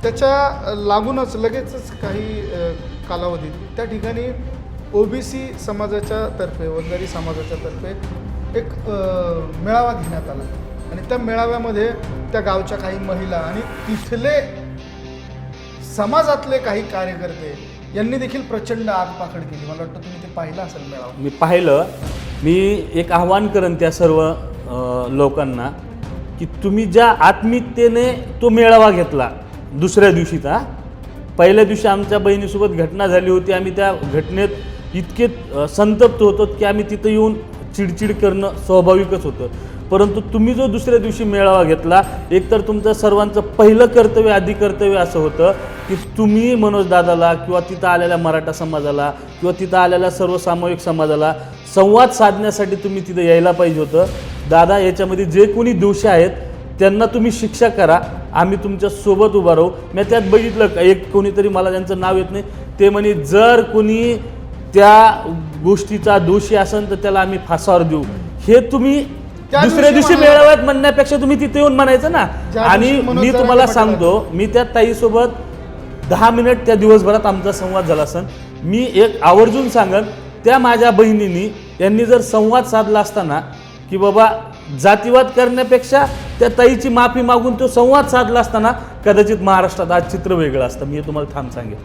त्याच्या लागूनच लगेचच काही कालावधीत त्या ठिकाणी ओबीसी समाजाच्या तर्फे वंजारी समाजाच्या तर्फे एक मेळावा घेण्यात आला आणि त्या मेळाव्यामध्ये त्या गावच्या काही महिला आणि तिथले समाजातले काही कार्यकर्ते यांनी देखील प्रचंड आगपाखड केली. मला वाटतं तुम्ही ते पाहिलं असेल मेळावा. मी पाहिलं. मी एक आव्हान करेन त्या सर्व लोकांना की तुम्ही ज्या आत्मीयतेने तो मेळावा घेतला दुसऱ्या दिवशीचा, पहिल्या दिवशी आमच्या बहिणीसोबत घटना झाली होती, आम्ही त्या घटनेत इतके संतप्त होतो की आम्ही तिथं येऊन चिडचिड करणं स्वाभाविकच होतं. परंतु तुम्ही जो दुसऱ्या दिवशी मेळावा घेतला, एकतर तुमचं सर्वांचं पहिलं कर्तव्य आधी कर्तव्य असं होतं की तुम्ही मनोज दादाला किंवा तिथं आलेल्या मराठा समाजाला किंवा तिथं आलेल्या सर्वसामाजिक समाजाला संवाद साधण्यासाठी तुम्ही तिथं यायला पाहिजे होतं. दादा, याच्यामध्ये जे कोणी दोषी आहेत त्यांना तुम्ही शिक्षा करा, आम्ही तुमच्या सोबत उभा राहू. मी त्यात बघितलं एक कोणीतरी, मला त्यांचं नाव येत नाही, ते म्हणे जर कोणी त्या गोष्टीचा दोषी असेल तर त्याला आम्ही फासावर देऊ. हे तुम्ही दुसऱ्या दिवशी मेळाव्यात म्हणण्यापेक्षा तुम्ही तिथे येऊन म्हणायचं ना. आणि मी तुम्हाला सांगतो, मी त्या ताईसोबत 10 मिनिट त्या दिवसभरात आमचा संवाद झाला असेल. मी एक आवर्जून सांगन, त्या माझ्या बहिणींनी यांनी जर संवाद साधला असताना की बाबा जातीवाद करण्यापेक्षा त्या ताईची माफी मागून तो संवाद साधला असताना कदाचित महाराष्ट्रात आज चित्र वेगळं असतं. मी हे तुम्हाला ठाम सांगेन.